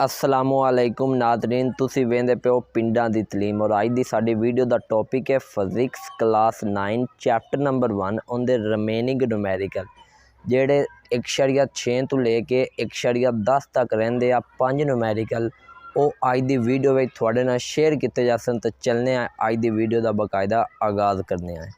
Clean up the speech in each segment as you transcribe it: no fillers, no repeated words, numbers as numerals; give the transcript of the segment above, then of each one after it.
असलामुअलैकुम Nadreen, तुसी वेंदे पे हो पिंडां दी तलीम और अज दी साडी वीडियो दा टॉपिक है फिजिक्स क्लास 9 चैप्टर नंबर 1 उनदे रिमेनिंग न्यूमेरिकल जेड़े 1.6 तो लेके 1.10 तक रहिंदे आ 5 न्यूमेरिकल ਉਹ ਅੱਜ ਦੀ ਵੀਡੀਓ ਵਿੱਚ ਤੁਹਾਡੇ ਨਾਲ शेयर किए जा सन। तो चलने अज की वीडियो का बाकायदा आगाज़ करने हैं।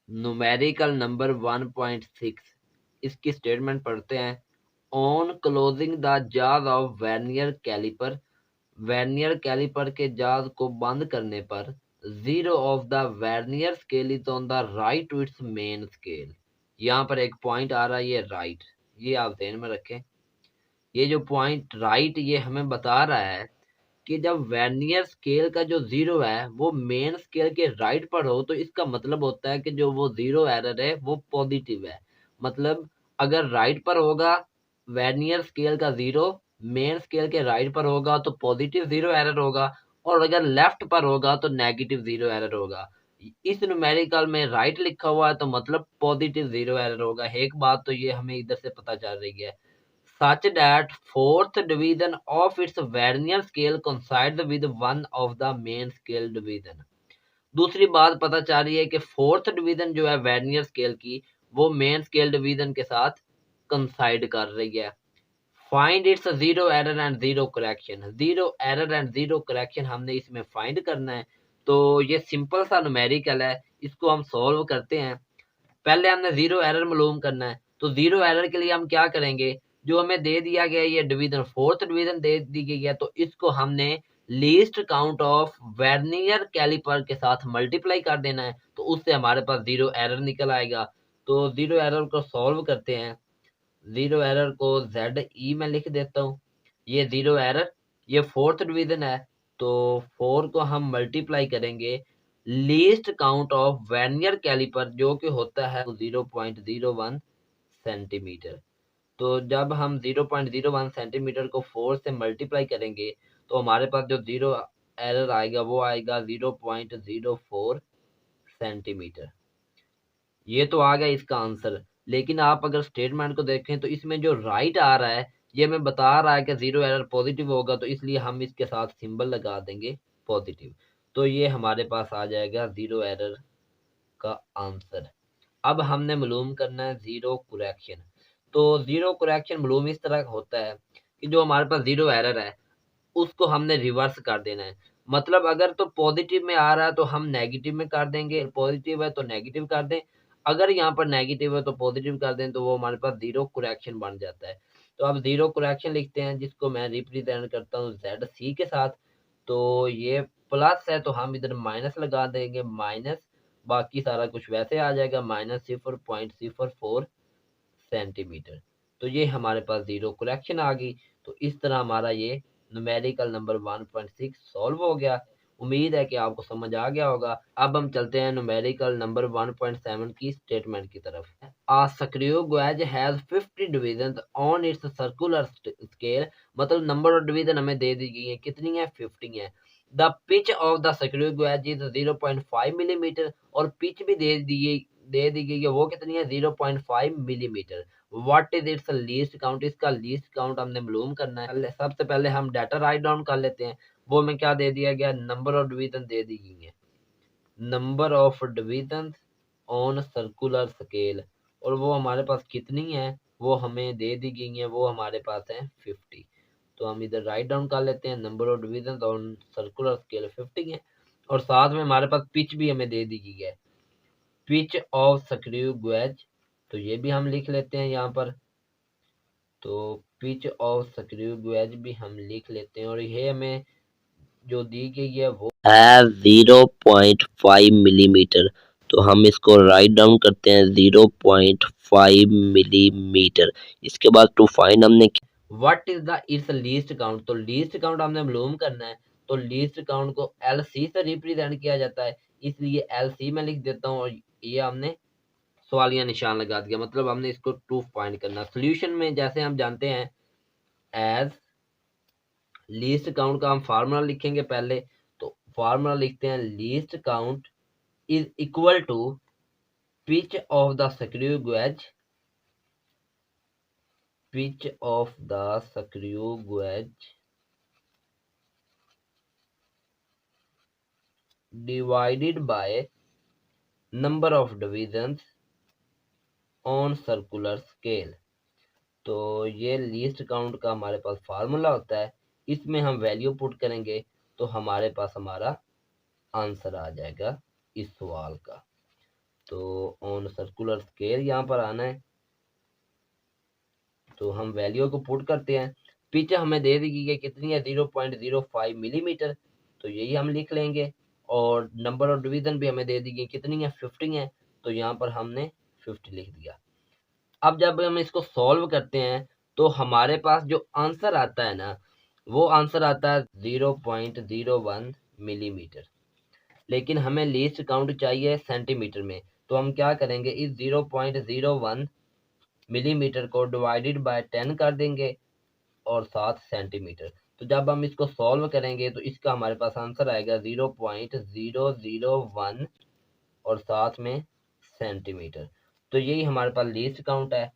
न्यूमेरिकल नंबर 1.6 इसकी स्टेटमेंट पढ़ते हैं। On closing the jaws of vernier calliper के जाज को बंद करने पर zero of the vernier scale is on the right to its main scale. यहाँ पर एक पॉइंट आ रहा है, ये राइट, ये आप ध्यान में रखें। ये जो पॉइंट राइट ये हमें बता रहा है कि जब वर्नियर स्केल का जो जीरो है वो मेन स्केल के राइट पर हो तो इसका मतलब होता है कि जो वो जीरो एरर है वो पॉजिटिव है। मतलब अगर राइट पर होगा वर्नियर स्केल का जीरो, मेन स्केल के राइट पर होगा तो पॉजिटिव जीरो एरर होगा, और अगर लेफ्ट पर होगा तो नेगेटिव जीरो एरर होगा। इस न्यूमेरिकल में राइट लिखा हुआ है तो मतलब पॉजिटिव जीरो एरर होगा। एक बात तो ये हमें इधर से पता चल रही है, such that fourth division of its vernier scale coincides with one of the main scale division। दूसरी बात पता चल रही है कि फोर्थ डिवीजन जो है वर्नियर स्केल की वो मेन स्केल डिवीजन के साथ कंसाइड कर रही है। Find its zero error and zero correction. Zero error and zero correction हमने इसमें फाइंड करना है। तो ये सिंपल सा न्यूमेरिकल है, इसको हम सॉल्व करते हैं। पहले हमने जीरो एरर मालूम करना है, तो जीरो एरर के लिए हम क्या करेंगे, जो हमें दे दिया गया ये डिवीजन फोर्थ डिवीजन दे दी गई है, तो इसको हमने least count of vernier calliper के साथ मल्टीप्लाई कर देना है, तो उससे हमारे पास जीरो एरर निकल आएगा। तो जीरो एरर को सॉल्व करते हैं। जीरो एरर को ZE में लिख देता हूँ। ये जीरो एरर, ये फोर्थ डिवीजन है, तो 4 को हम मल्टीप्लाई करेंगे least count of vernier calliper जो कि होता है 0.01 सेंटीमीटर। तो जब हम 0.01 सेंटीमीटर को 4 से मल्टीप्लाई करेंगे तो हमारे पास जो जीरो एरर आएगा वो आएगा 0.04 सेंटीमीटर। ये तो आ गया इसका आंसर। लेकिन आप अगर स्टेटमेंट को देखें तो इसमें जो राइट आ रहा है ये हमें बता रहा है कि जीरो एरर पॉजिटिव होगा, तो इसलिए हम इसके साथ सिंबल लगा देंगे पॉजिटिव। तो ये हमारे पास आ जाएगा जीरो एरर का आंसर। अब हमने मालूम करना है जीरो करेक्शन। तो जीरो करेक्शन मालूम इस तरह होता है कि जो हमारे पास जीरो एरर है उसको हमने रिवर्स कर देना है। मतलब अगर तो पॉजिटिव में आ रहा है तो हम नेगेटिव में कर देंगे, पॉजिटिव है तो नेगेटिव कर दें, अगर यहाँ पर नेगेटिव है तो पॉजिटिव कर दें, तो वो हमारे पास जीरो करेक्शन बन जाता है। तो अब जीरो करेक्शन लिखते हैं जिसको मैं रिप्रेजेंट करता हूँ ZC के साथ। तो ये प्लस है तो हम इधर माइनस लगा देंगे, माइनस, बाकी सारा कुछ वैसे आ जाएगा, -0.04 सेंटीमीटर। तो ये हमारे पास जीरो करेक्शन आ गई। तो इस तरह हमारा ये न्यूमेरिकल नंबर 1.6 सॉल्व हो गया। उम्मीद है कि आपको समझ आ गया होगा। अब हम चलते हैं न्यूमेरिकल नंबर 1.7 की स्टेटमेंट की तरफ। A screw gauge has 50 divisions on its circular scale। मतलब नंबर ऑफ डिवीजन हमें दे दी गई है, कितनी है, 50 है। The pitch of the screw gauge is 0.5 millimetre, और पिच भी दे दी गई है, वो कितनी है, 0.5 millimetre. What is its least count. इसका लीस्ट काउंट हमने मालूम करना है। सबसे पहले हम डाटा राइट डाउन कर लेते हैं। वो में क्या दे दिया गया, नंबर ऑफ डिवीजन दे दी गई है, number of division on circular scale, और वो हमारे पास कितनी है वो हमें दे दी गई है, वो हमारे पास है 50। तो हम इधर राइट डाउन कर लेते हैं, number of division on circular scale 50 है, और साथ में हमारे पास पिच भी हमें दे दी गई है, पिच ऑफ स्क्रू गैज, तो ये भी हम लिख लेते हैं यहाँ पर। तो पिच ऑफ स्क्रू गैज भी हम लिख लेते हैं, और ये हमें जो दी गई है वो है 0.5 मिलीमीटर। तो हम इसको राइट डाउन करते हैं 0.5 मिलीमीटर। इसके बाद टू फाइंड हमने what is the it's least count. तो लीस्ट काउंट हमने मालूम करना है, तो लीस्ट काउंट को LC से रिप्रेजेंट किया जाता है, इसलिए LC में लिख देता हूँ, और ये हमने सवालिया निशान लगा दिया, मतलब हमने इसको टू फाइंड करना। सोल्यूशन में जैसे हम जानते हैं एज लीस्ट काउंट का हम फार्मूला लिखेंगे पहले। तो फार्मूला लिखते हैं, least count is equal to pitch of the screw gauge, pitch of the screw gauge divided by number of divisions on circular scale. तो ये लीस्ट काउंट का हमारे पास फार्मूला होता है, इसमें हम वैल्यू पुट करेंगे तो हमारे पास हमारा आंसर आ जाएगा इस सवाल का। तो ऑन सर्कुलर स्केल यहाँ पर आना है, तो हम वैल्यू को पुट करते हैं। पिच हमें दे दी गई है कितनी है, 0.05 मिलीमीटर, तो यही हम लिख लेंगे। और नंबर ऑफ डिवीजन भी हमें दे दी गई कितनी है, 50 है, तो यहाँ पर हमने 50 लिख दिया। अब जब हम इसको सॉल्व करते हैं तो हमारे पास जो आंसर आता है ना, वो आंसर आता है 0.01 मिलीमीटर, लेकिन हमें लीस्ट काउंट चाहिए सेंटीमीटर में। तो हम क्या करेंगे, इस 0.01 मिलीमीटर को डिवाइडेड बाय 10 कर देंगे और 7 सेंटीमीटर। तो जब हम इसको सॉल्व करेंगे तो इसका हमारे पास आंसर आएगा 0.001 और साथ में सेंटीमीटर। तो यही हमारे पास लीस्ट काउंट है।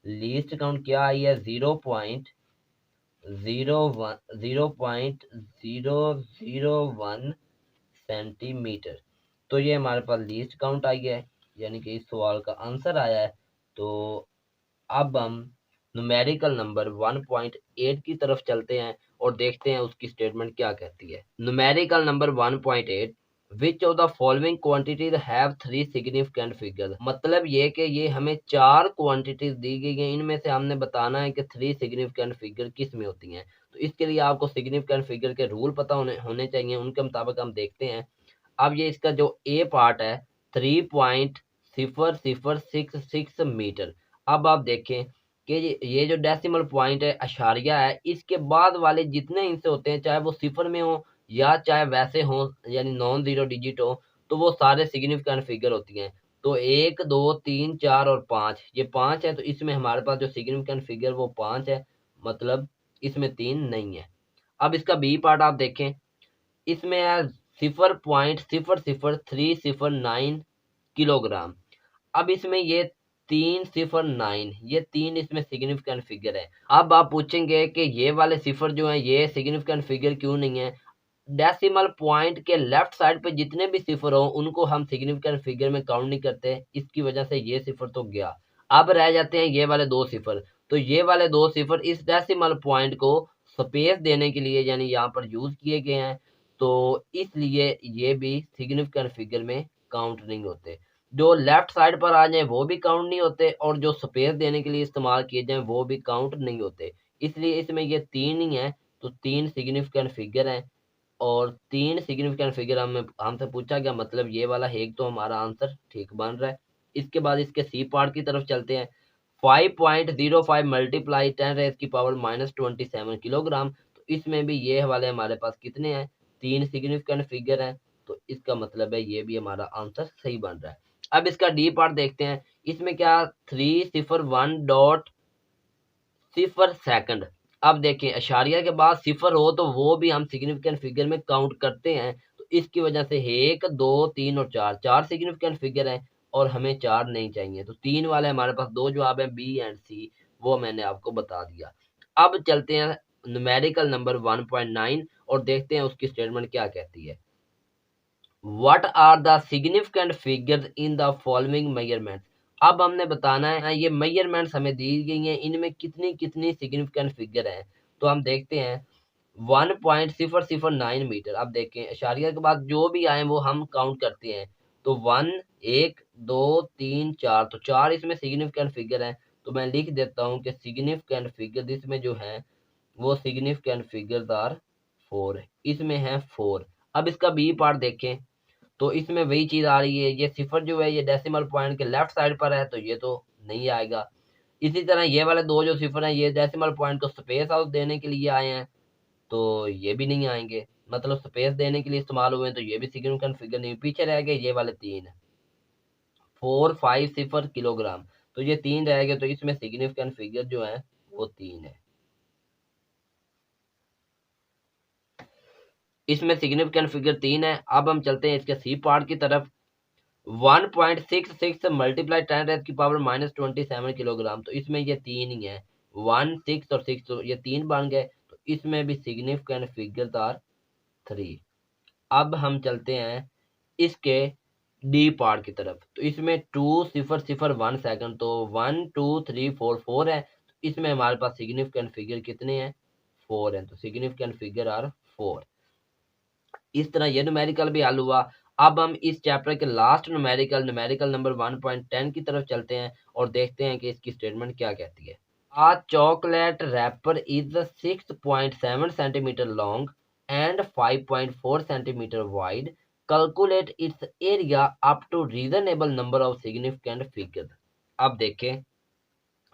लीस्ट काउंट क्या आई है, 0.001 सेंटीमीटर। तो ये हमारे पास लीस्ट काउंट आई है, यानी कि इस सवाल का आंसर आया है। तो अब हम न्यूमेरिकल नंबर 1.8 की तरफ चलते हैं और देखते हैं उसकी स्टेटमेंट क्या कहती है। Numerical number 1.8, which of the following quantities have 3 significant figure. मतलब ये कि ये हमें 4 क्वांटिटीज दी गई हैं, इनमें से हमने बताना है कि 3 सिग्निफिकेंट फिगर किस में होती हैं। तो इसके लिए आपको सिग्निफिकेंट फिगर के रूल पता होने चाहिए, उनके मुताबिक हम देखते हैं। अब ये इसका जो ए पार्ट है 3.0066 मीटर। अब आप देखें कि ये जो डेसिमल पॉइंट है, अशारिया है, इसके बाद वाले जितने हिस्से होते हैं, चाहे वो सिफर में हो या चाहे वैसे हो, यानी नॉन जीरो डिजिट हो, तो वो सारे सिग्निफिकेंट फिगर होती हैं। तो 1, 2, 3, 4 और 5, ये 5 है, तो इसमें हमारे पास जो सिग्निफिकेंट फिगर वो 5 है, मतलब इसमें 3 नहीं है। अब इसका बी पार्ट आप देखें, इसमें है 0.00309 किलोग्राम। अब इसमें ये 309, ये 3 इसमें सिग्निफिकेंट फिगर है। अब आप पूछेंगे कि ये वाले सिफर जो है ये सिग्निफिकेंट फिगर क्यों नहीं है। डेसिमल पॉइंट के लेफ्ट साइड पे जितने भी सिफर हो उनको हम सिग्निफिकेंट फिगर में काउंट नहीं करते, इसकी वजह से ये सिफर तो गया। अब रह जाते हैं ये वाले 2 सिफर। तो ये वाले 2 सिफर इस डेसिमल पॉइंट को स्पेस देने के लिए यानी यहाँ पर यूज किए गए हैं, तो इसलिए ये भी सिग्निफिकेंट फिगर में काउंट नहीं होते। जो लेफ्ट साइड पर आ जाए वो भी काउंट नहीं होते, और जो स्पेस देने के लिए इस्तेमाल किए जाए वो भी काउंट नहीं होते। इसलिए इसमें ये 3 ही है, तो 3 सिग्निफिकेंट फिगर हैं। और 3 सिग्निफिकेंट फिगर हमसे पूछा गया, मतलब ये वाला एक तो हमारा आंसर ठीक बन रहा है। इसके बाद इसके सी पार्ट की तरफ चलते हैं। 5.05 मल्टीप्लाई 10⁻⁻27 किलोग्राम। तो इसमें भी ये वाले हमारे पास कितने हैं, 3 सिग्निफिकेंट फिगर हैं, तो इसका मतलब है ये भी हमारा आंसर सही बन रहा है। अब इसका डी पार्ट देखते हैं, इसमें क्या 301.0 सेकंड। अब देखें अशारिया के बाद सिफर हो तो वो भी हम सिग्निफिकेंट फिगर में काउंट करते हैं, तो इसकी वजह से 1, 2, 3 और 4 सिग्निफिकेंट फिगर हैं, और हमें 4 नहीं चाहिए, तो 3 वाले हमारे पास 2 जवाब है, बी एंड सी, वो मैंने आपको बता दिया। अब चलते हैं न्यूमेरिकल नंबर 1.9 और देखते हैं उसकी स्टेटमेंट क्या कहती है। What are the significant figures in the following measurements? अब हमने बताना है ये मेजरमेंट्स हमें दी गई हैं, इनमें कितनी कितनी सिग्निफिकेंट फिगर हैं। तो हम देखते हैं 1.009 मीटर। अब देखें अशारिया के बाद जो भी आए वो हम काउंट करते हैं, तो 1, 1, 2, 3, 4, तो 4 इसमें सिग्निफिकेंट फिगर हैं। तो मैं लिख देता हूँ कि सिग्निफिकेंट फिगर इसमें जो है वो सिग्निफिकेंट फिगर्स आर 4, इसमें है 4। अब इसका बी पार्ट देखें, तो इसमें वही चीज आ रही है, ये सिफर जो है ये डेसिमल पॉइंट के लेफ्ट साइड पर है, तो ये तो नहीं आएगा। इसी तरह ये वाले 2 जो सिफर हैं ये डेसिमल पॉइंट को स्पेस आउट देने के लिए आए हैं, तो ये भी नहीं आएंगे, मतलब स्पेस देने के लिए इस्तेमाल हुए हैं, तो ये भी सिग्निफिकेंट फिगर नहीं। पीछे रह गए ये वाले 3, 4, 5 सिफर किलोग्राम, तो ये 3 रह गए, तो इसमें सिग्निफिकेंट फिगर जो है वो 3 है। इसमें सिग्निफिकेंट फिगर 3 है। अब हम चलते हैं इसके सी पार्ट की तरफ। 1.66 मल्टीप्लाई 10⁻⁻27 किलोग्राम, तो इसमें ये 3 ही है, 1, 6 और 6, तो ये 3 बन गए, तो इसमें भी सिग्निफिकेंट फिगर्स आर 3। अब हम चलते हैं इसके डी पार्ट की तरफ, तो इसमें 2.001 सेकंड, तो 1 2 3 4 4 है, तो इसमें हमारे पास सिग्निफिकेंट फिगर कितने हैं, 4 हैं, तो सिग्निफिकेंट फिगर आर 4। इस तरह ये न्यूमेरिकल भी हल हुआ। अब हम इस चैप्टर के लास्ट न्यूमेरिकल नंबर 1.10 की तरफ चलते हैं और देखते हैं कि इसकी स्टेटमेंट क्या कहती है। A chocolate wrapper is 6.7 centimeter long and 5.4 centimeter wide. Calculate its area up to reasonable number of significant figures. अब देखें,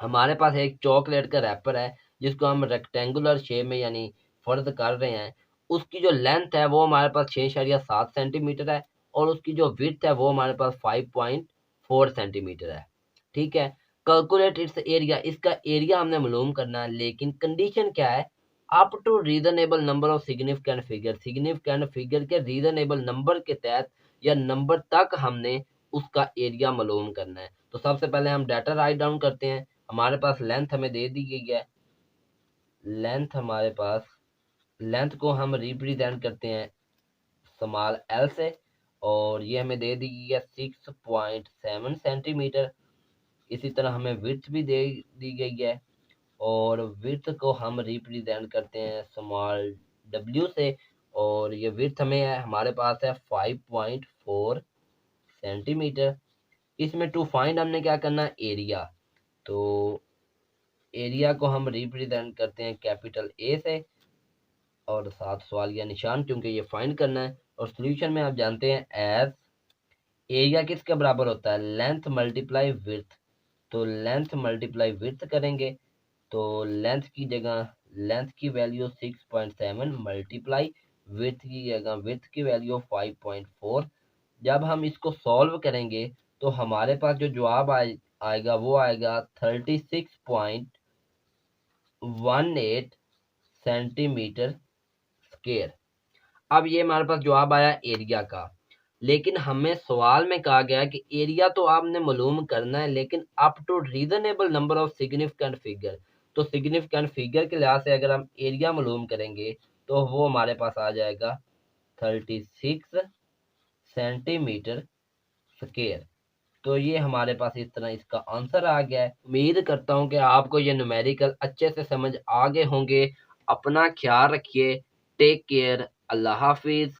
हमारे पास एक चॉकलेट का रैपर है जिसको हम रेक्टेंगुलर शेप में यानी फर्ज कर रहे हैं। उसकी जो लेंथ है वो हमारे पास 6.7 सेंटीमीटर है और उसकी जो विड्थ है वो हमारे पास 5.4 सेंटीमीटर है। ठीक है, कैलकुलेट इट्स एरिया, इसका एरिया हमने मालूम करना है, लेकिन कंडीशन क्या है, up to reasonable number of significant figure, significant figure के रीजनेबल नंबर के तहत या नंबर तक हमने उसका एरिया मालूम करना है। तो सबसे पहले हम डाटा राइट डाउन करते हैं। हमारे पास लेंथ हमें दे दी गई है, लेंथ हमारे पास, लेंथ को हम रिप्रेजेंट करते हैं स्मॉल एल से, और ये हमें दे दी गई है 6.7 सेंटीमीटर। इसी तरह हमें विड्थ भी दे दी गई है और विड्थ को हम रिप्रेजेंट करते हैं स्मॉल डब्ल्यू से, और ये विड्थ हमें है, हमारे पास है 5.4 सेंटीमीटर। इसमें टू फाइंड हमने क्या करना है, एरिया, तो एरिया को हम रिप्रेजेंट करते हैं कैपिटल ए से और साथ सवालिया निशान, क्योंकि ये फाइंड करना है। और सॉल्यूशन में आप जानते हैं एज एरिया किसके बराबर होता है, लेंथ मल्टीप्लाई विड्थ, तो लेंथ मल्टीप्लाई विड्थ करेंगे, तो लेंथ की जगह लेंथ की वैल्यू 6.7 मल्टीप्लाई विड्थ की जगह विड्थ की वैल्यू 5.4। जब हम इसको सॉल्व करेंगे तो हमारे पास जो जवाब आएगा वो आएगा 36.18 सेंटीमीटर स्क्वायर। अब ये हमारे पास जवाब आया एरिया का, लेकिन हमें सवाल में कहा गया कि एरिया तो आपने मालूम करना है, लेकिन up to reasonable number of significant figure, तो सिग्निफिकेंट फिगर के लिहाज से अगर हम एरिया मालूम करेंगे तो वो हमारे पास आ जाएगा 36 सेंटीमीटर स्क्वायर। तो ये हमारे पास इस तरह इसका आंसर आ गया है। उम्मीद करता हूँ कि आपको ये न्यूमेरिकल अच्छे से समझ आ गए होंगे। अपना ख्याल रखिए, टेक केयर, अल्लाह हाफिज।